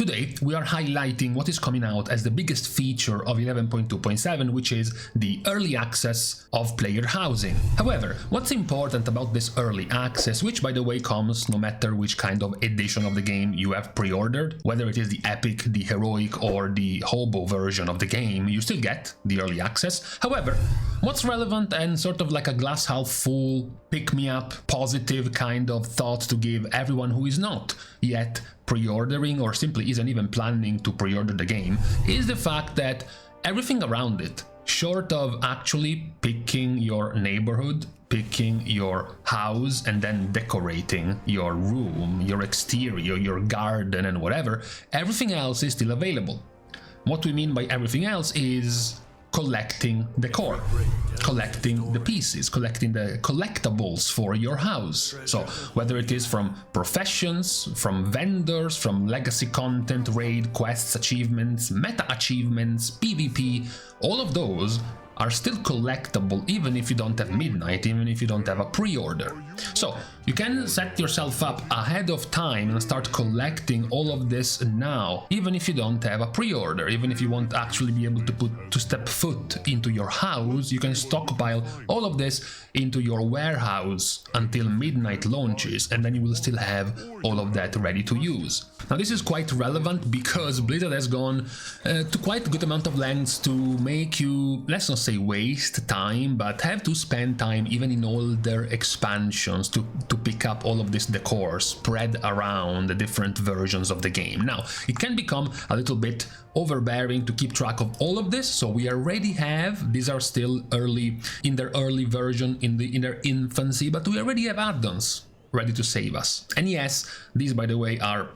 Today, we are highlighting what is coming out as the biggest feature of 11.2.7, which is the early access of player housing. However, what's important about this early access, which by the way comes no matter which kind of edition of the game you have pre-ordered, whether it is the epic, the heroic, or the hobo version of the game, you still get the early access. However, what's relevant and sort of like a glass half full, pick-me-up, positive kind of thought to give everyone who is not yet pre-ordering or simply isn't even planning to pre-order the game is the fact that everything around it, short of actually picking your neighborhood, picking your house and then decorating your room, your exterior, your garden and whatever, everything else is still available. What we mean by everything else is collecting decor, collecting the pieces, collecting the collectibles for your house. So whether it is from professions, from vendors, from legacy content, raid, quests, achievements, meta achievements, PvP, all of those are still collectible even if you don't have midnight, even if you don't have a pre-order. So you can set yourself up ahead of time and start collecting all of this now, even if you don't have a pre-order, even if you won't actually be able to step foot into your house, you can stockpile all of this into your warehouse until midnight launches, and then you will still have all of that ready to use. Now this is quite relevant because Blizzard has gone to quite a good amount of lengths to make you, let's not say waste time, but have to spend time even in all their expansions to pick up all of this decor spread around the different versions of the game. Now, it can become a little bit overbearing to keep track of all of this, so we already have, these are still early, in their early version, in their infancy, but we already have add-ons ready to save us. And yes, these by the way are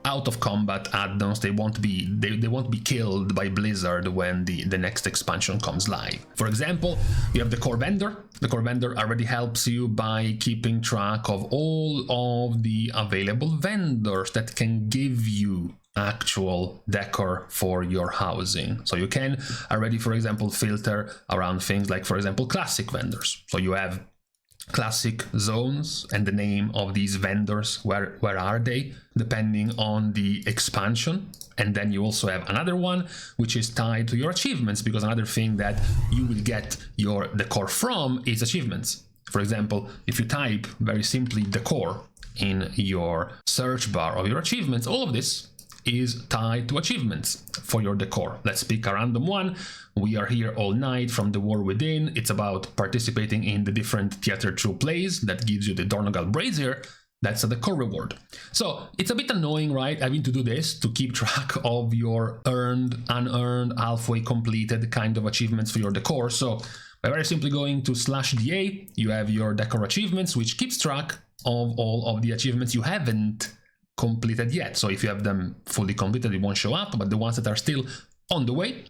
out of combat add-ons. They won't be killed by Blizzard when the next expansion comes live. For example, you have the core vendor. The core vendor already helps you by keeping track of all of the available vendors that can give you actual decor for your housing. So you can already, for example, filter around things like, for example, classic vendors. So you have classic zones and the name of these vendors, where are they, depending on the expansion. And then you also have another one which is tied to your achievements, because another thing that you will get your decor from is achievements. For example, if you type very simply decor in your search bar of your achievements, all of this is tied to achievements for your decor. Let's pick a random one. We are here all night from the War Within. It's about participating in the different Theater 2 plays that gives you the Dornogal Brazier. That's a decor reward. So it's a bit annoying, right, having to do this to keep track of your earned, unearned, halfway completed kind of achievements for your decor. So by very simply going to /DA, you have your decor achievements, which keeps track of all of the achievements you haven't completed yet. So if you have them fully completed, it won't show up, but the ones that are still on the way,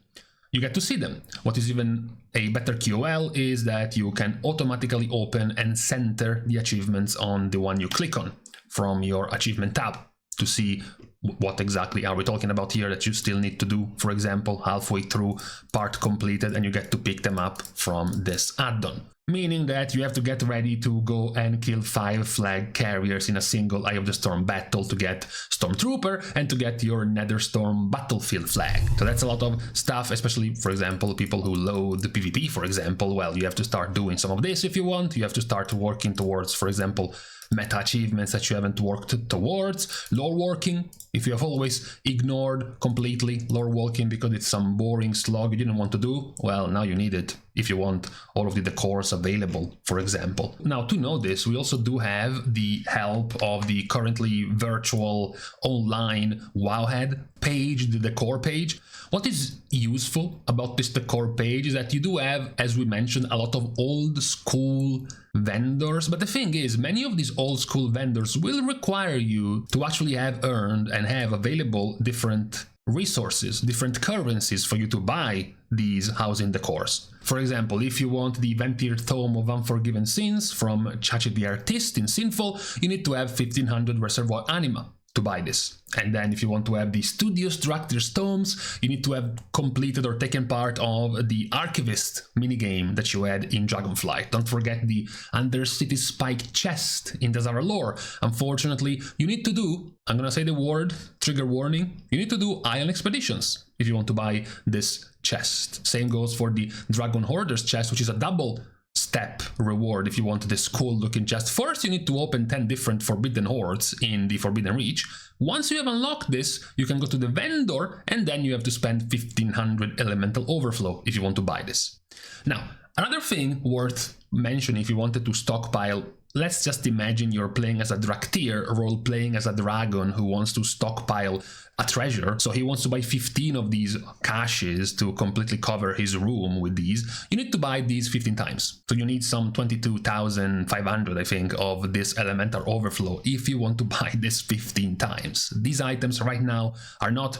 you get to see them. What is even a better QoL is that you can automatically open and center the achievements on the one you click on from your achievement tab to see what exactly are we talking about here that you still need to do, for example, halfway through, part completed, and you get to pick them up from this add-on. Meaning that you have to get ready to go and kill 5 flag carriers in a single Eye of the Storm battle to get Stormtrooper and to get your Netherstorm battlefield flag. So that's a lot of stuff, especially, for example, people who load the PvP, for example. Well, you have to start doing some of this if you want. You have to start working towards, for example, meta achievements that you haven't worked towards, lore working. If you have always ignored completely lore walking because it's some boring slog you didn't want to do, well, now you need it if you want all of the decors available, for example. Now, to know this, we also do have the help of the currently virtual online WoWHead page, the decor page. What is useful about this decor page is that you do have, as we mentioned, a lot of old school vendors, but the thing is, many of these old school vendors will require you to actually have earned and have available different resources, different currencies for you to buy these housing decors. For example, if you want the Ventir Tome of Unforgiven Sins from Chachi the Artist in Sinful, you need to have 1500 Reservoir Anima. to buy this. And then if you want to have the Studio Structures tomes, you need to have completed or taken part of the Archivist minigame that you had in Dragonflight. Don't forget the Undercity Spike chest in Desire Lore. Unfortunately, you need to do, I'm gonna say the word, trigger warning, you need to do Ion Expeditions if you want to buy this chest. Same goes for the Dragon Hoarders chest, which is a double step reward if you want this cool looking chest. First, you need to open 10 different forbidden hoards in the Forbidden Reach. Once you have unlocked this, you can go to the vendor, and then you have to spend 1500 elemental overflow if you want to buy this. Now, another thing worth mentioning if you wanted to stockpile, let's just imagine you're playing as a Draktyr, role-playing as a dragon who wants to stockpile a treasure. So he wants to buy 15 of these caches to completely cover his room with these. You need to buy these 15 times. So you need some 22,500, I think, of this elemental overflow if you want to buy this 15 times. These items right now are not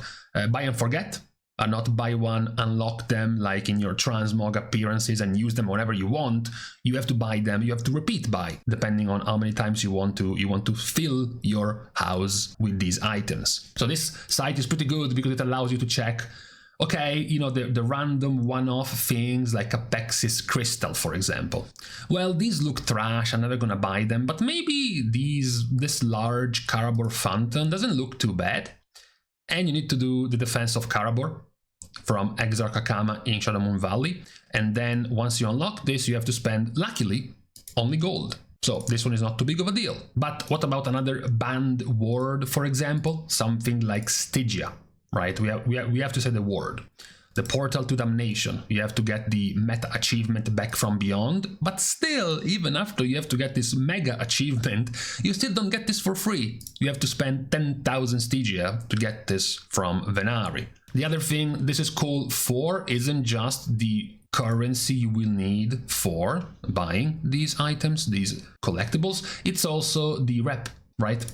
buy and forget, are not buy one, unlock them like in your transmog appearances and use them whenever you want. You have to buy them, you have to repeat buy, depending on how many times you want to fill your house with these items. So this site is pretty good because it allows you to check, okay, you know, the random one-off things like a Pexis crystal, for example. Well, these look trash, I'm never gonna buy them, but maybe this large Karabor fountain doesn't look too bad. And you need to do the defense of Karabor from Exarch Akama in Shadowmoon Valley. And then once you unlock this, you have to spend, luckily, only gold. So this one is not too big of a deal. But what about another banned word, for example? Something like Stygia, right? We have to say the word. The Portal to Damnation. You have to get the meta achievement back from beyond, but still, even after you have to get this mega achievement, you still don't get this for free. You have to spend 10,000 Stygia to get this from Venari. The other thing this is cool for isn't just the currency you will need for buying these items, these collectibles, it's also the rep, right?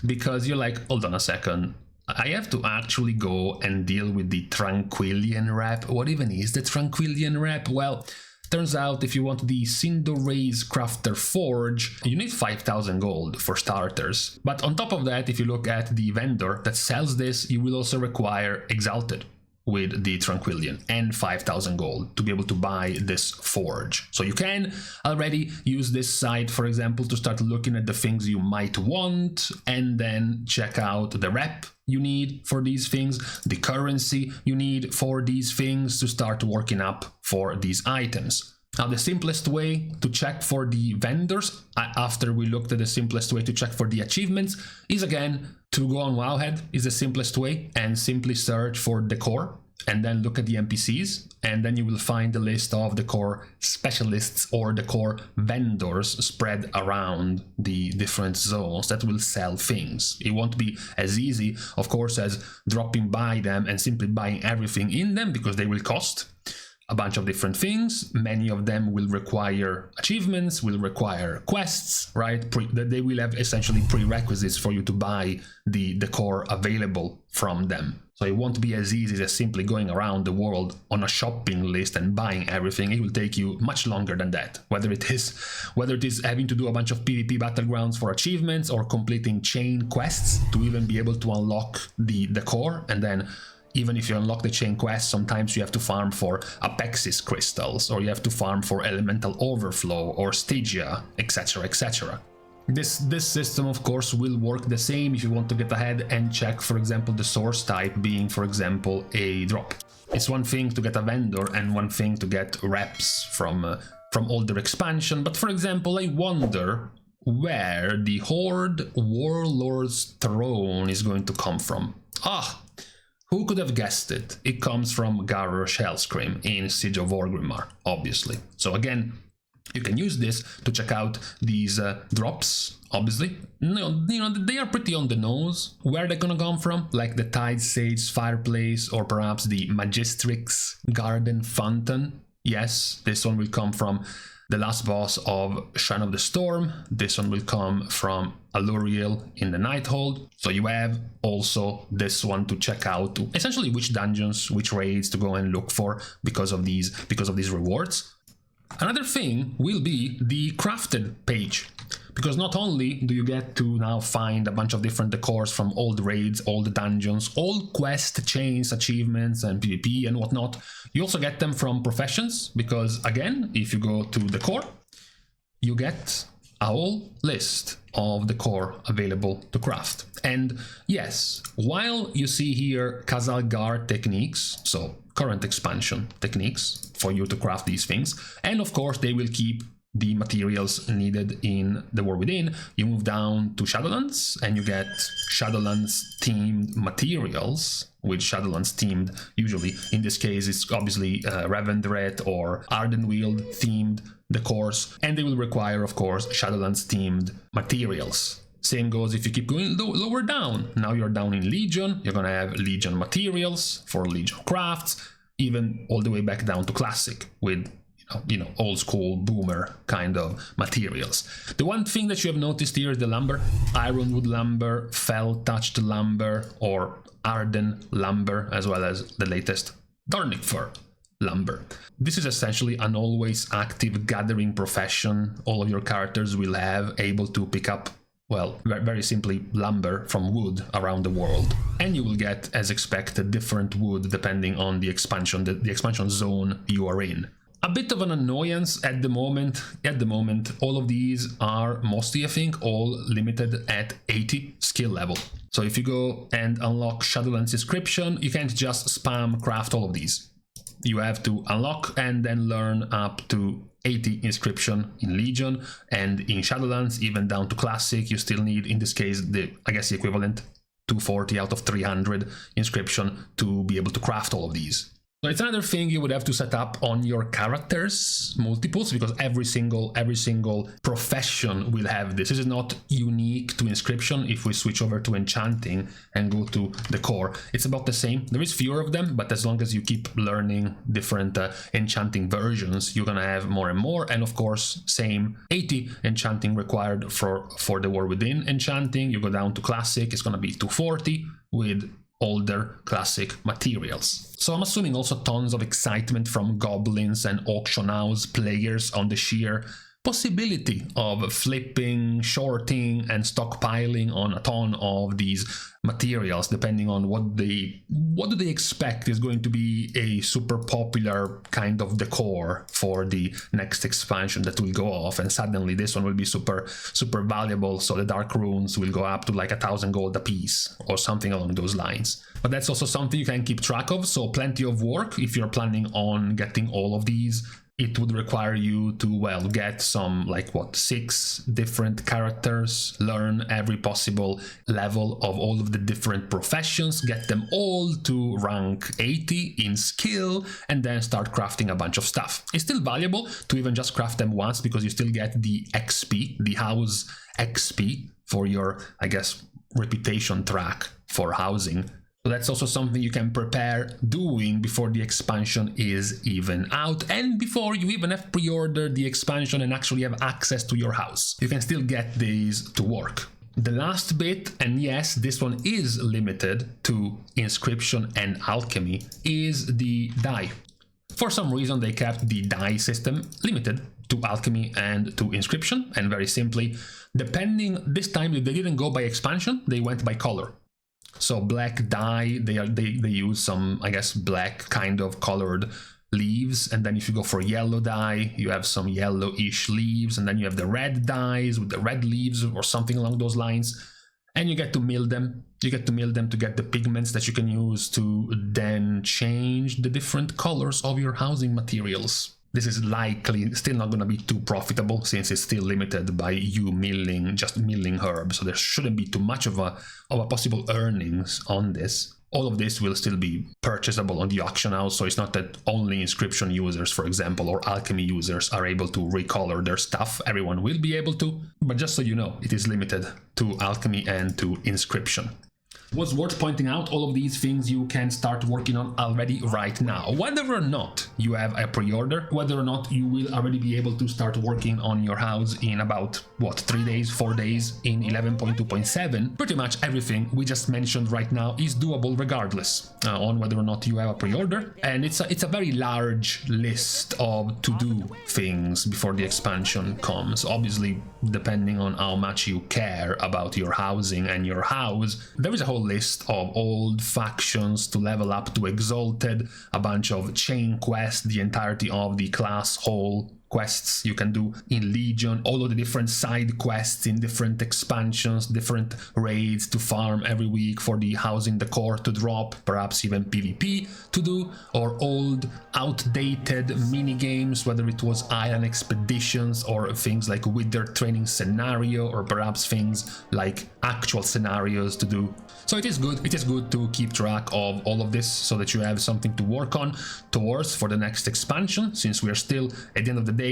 Because you're like, hold on a second, I have to actually go and deal with the Tranquillian rep. What even is the Tranquillian rep? Well, turns out if you want the Cindoraze Crafter Forge, you need 5,000 gold for starters. But on top of that, if you look at the vendor that sells this, you will also require Exalted with the Tranquillian and 5,000 gold to be able to buy this forge. So you can already use this site, for example, to start looking at the things you might want and then check out the rep you need for these things, the currency you need for these things to start working up for these items. Now, the simplest way to check for the vendors, after we looked at the simplest way to check for the achievements, is again to go on WoWHead is the simplest way and simply search for Decor and then look at the NPCs, and then you will find the list of Decor specialists or Decor vendors spread around the different zones that will sell things. It won't be as easy, of course, as dropping by them and simply buying everything in them because they will cost a bunch of different things. Many of them will require achievements, will require quests, right? They will have essentially prerequisites for you to buy the decor available from them. So it won't be as easy as simply going around the world on a shopping list and buying everything. It will take you much longer than that. Whether it is having to do a bunch of PvP battlegrounds for achievements or completing chain quests to even be able to unlock the decor, and then even if you unlock the chain quest, sometimes you have to farm for Apexis crystals, or you have to farm for elemental overflow or Stygia, etc, etc. This system, of course, will work the same if you want to get ahead and check, for example, the source type being, for example, a drop. It's one thing to get a vendor and one thing to get reps from older expansion, but for example, I wonder where the Horde Warlord's Throne is going to come from. Who could have guessed it? It comes from Garrosh Hellscream in Siege of Orgrimmar, obviously. So again, you can use this to check out these drops, obviously. You know, they are pretty on the nose. Where are they gonna come from? Like the Tide Sage Fireplace, or perhaps the Magistrix Garden Fountain. Yes, this one will come from the last boss of Shrine of the Storm. This one will come from Aluriel in the Nighthold. So you have also this one to check out, essentially which dungeons, which raids to go and look for because of these rewards. Another thing will be the crafted page, because not only do you get to now find a bunch of different decors from all the raids, all the dungeons, all quest chains, achievements and PvP and whatnot, you also get them from professions, because again, if you go to Decor, you get a whole list of decor available to craft. And yes, while you see here Kazalgar techniques, so current expansion techniques for you to craft these things, and of course they will keep the materials needed in the War Within, you move down to Shadowlands and you get Shadowlands themed materials, with Shadowlands themed, usually in this case it's obviously Revendreth or Ardenweald themed decors, and they will require of course Shadowlands themed materials. Same goes if you keep going lower down. Now you're down in Legion, you're gonna have Legion materials for Legion crafts, even all the way back down to Classic with old school boomer kind of materials. The one thing that you have noticed here is the lumber: ironwood lumber, fell touched lumber, or Arden lumber, as well as the latest Darnic fir lumber. This is essentially an always active gathering profession. All of your characters will have able to pick up, well, very simply, lumber from wood around the world, and you will get, as expected, different wood depending on the expansion zone you are in. A bit of an annoyance at the moment. All of these are mostly, I think, all limited at 80 skill level. So if you go and unlock Shadowlands Inscription, you can't just spam craft all of these. You have to unlock and then learn up to 80 inscription in Legion, and in Shadowlands, even down to Classic, you still need, in this case, the equivalent 240 out of 300 inscription to be able to craft all of these. So it's another thing you would have to set up on your characters' multiples, because every single profession will have this. This is not unique to inscription. If we switch over to enchanting and go to Decor, it's about the same. There is fewer of them, but as long as you keep learning different enchanting versions, you're gonna have more and more. And of course, same 80 enchanting required for the War Within enchanting. You go down to Classic, it's gonna be 240 with older classic materials. So I'm assuming also tons of excitement from goblins and auction house players on the sheer possibility of flipping, shorting and stockpiling on a ton of these materials, depending on what do they expect is going to be a super popular kind of decor for the next expansion that will go off, and suddenly this one will be super valuable, so the dark runes will go up to like 1,000 gold a piece or something along those lines. But that's also something you can keep track of, so plenty of work if you're planning on getting all of these. It would require you to, well, get some, 6 different characters, learn every possible level of all of the different professions, get them all to rank 80 in skill, and then start crafting a bunch of stuff. It's still valuable to even just craft them once, because you still get the XP, the house XP, for your, reputation track for housing. So that's also something you can prepare doing before the expansion is even out, and before you even have pre-ordered the expansion and actually have access to your house. You can still get these to work. The last bit, and yes, this one is limited to inscription and alchemy, is the dye. For some reason they kept the dye system limited to alchemy and to inscription, and very simply, depending, this time they didn't go by expansion, they went by color. So black dye, they use some, black kind of colored leaves, and then if you go for yellow dye, you have some yellowish leaves, and then you have the red dyes with the red leaves or something along those lines, and you get to mill them. You get to mill them to get the pigments that you can use to then change the different colors of your housing materials. This is likely still not going to be too profitable, since it's still limited by you just milling herbs, so there shouldn't be too much of a possible earnings on this. All of this will still be purchasable on the auction house, so it's not that only inscription users, for example, or alchemy users are able to recolor their stuff. Everyone will be able to, but just so you know, it is limited to alchemy and to inscription. Was worth pointing out, all of these things you can start working on already right now. Whether or not you have a pre-order, whether or not you will already be able to start working on your house in about, what, 3 days, 4 days in 11.2.7, pretty much everything we just mentioned right now is doable regardless on whether or not you have a pre-order. And it's a very large list of to-do things before the expansion comes. Obviously, depending on how much you care about your housing and your house, there is a whole list of old factions to level up to Exalted, a bunch of chain quests, the entirety of the class hall quests you can do in Legion, all of the different side quests in different expansions, different raids to farm every week for the Housing Decor to drop, perhaps even PvP to do, or old outdated mini games, whether it was Island Expeditions or things like Wither Training Scenario, or perhaps things like actual scenarios to do. So it is good to keep track of all of this so that you have something to work on towards for the next expansion, since we are still at the end of the day,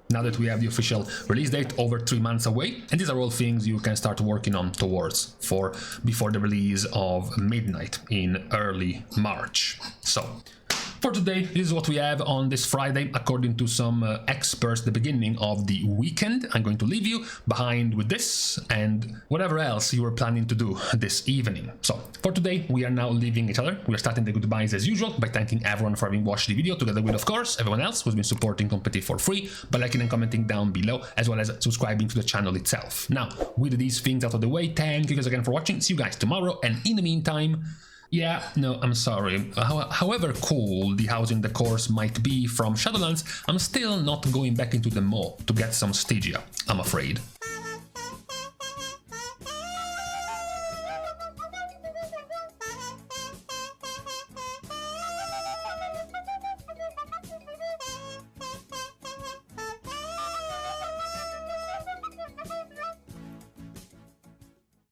now that we have the official release date, over 3 months away, and these are all things you can start working on towards for before the release of Midnight in early March. So for today, this is what we have on this Friday. According to some experts, the beginning of the weekend. I'm going to leave you behind with this and whatever else you were planning to do this evening. So for today, we are now leaving each other. We are starting the goodbyes as usual by thanking everyone for having watched the video, together with, of course, everyone else who's been supporting Competitive for free by liking and commenting down below, as well as subscribing to the channel itself. Now, with these things out of the way, thank you guys again for watching. See you guys tomorrow, and in the meantime, yeah, no, I'm sorry. However cool the Housing Decors might be from Shadowlands, I'm still not going back into the mall to get some Stygia, I'm afraid.